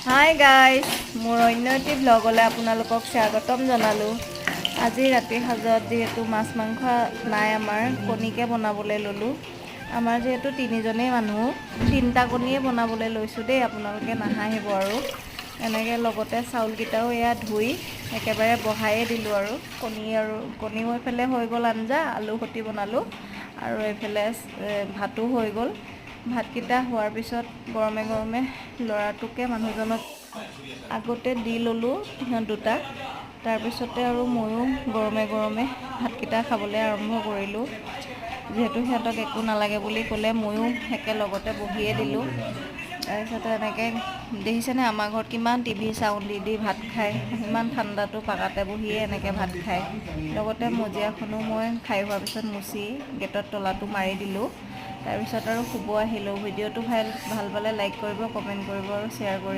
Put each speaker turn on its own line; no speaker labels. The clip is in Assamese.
হাই গাইজ, মোৰ অন্য এটি ব্লগলৈ আপোনালোকক স্বাগতম জনালোঁ। আজি ৰাতিৰ সাজত যিহেতু মাছ মাংস নাই, আমাৰ কণীকে বনাবলৈ ল'লোঁ। আমাৰ যিহেতু তিনিজনেই মানুহ, 3টা কণীয়ে বনাবলৈ লৈছোঁ দেই, আপোনালোকে নাহাঁহিব আৰু। এনেকৈ লগতে চাউলকেইটাও এয়া ধুই একেবাৰে বহায়ে দিলোঁ আৰু কণীও এইফালে হৈ গ'ল আঞ্জা, আলু সৈতে বনালোঁ আৰু এইফালে ভাতো হৈ গ'ল। ভাতকেইটা হোৱাৰ পিছত গৰমে গৰমে ল'ৰাটোকে মানুহজনক আগতে দি ল'লোঁ, সিহঁত দুটা। তাৰপিছতে আৰু ময়ো গৰমে গৰমে ভাতকেইটা খাবলৈ আৰম্ভ কৰিলোঁ। যিহেতু সিহঁতক একো নালাগে বুলি ক'লে, ময়ো একেলগতে বহিয়ে দিলোঁ। তাৰপিছতে এনেকৈ দেখিছেনে আমাৰ ঘৰত কিমান টিভি চাউণ্ড দি ভাত খায়, ইমান ঠাণ্ডাটো পাকাতে বহিয়ে এনেকৈ ভাত খায়। লগতে মজিয়াখনো মই খাই হোৱাৰ পিছত মুচি গেটৰ তলাটো মাৰি দিলোঁ। তাৰপিছত আৰু শুব আহিলোঁ। ভিডিঅ'টো ভাল পালে লাইক কৰিব, কমেণ্ট কৰিব আৰু শ্বেয়াৰ কৰিব।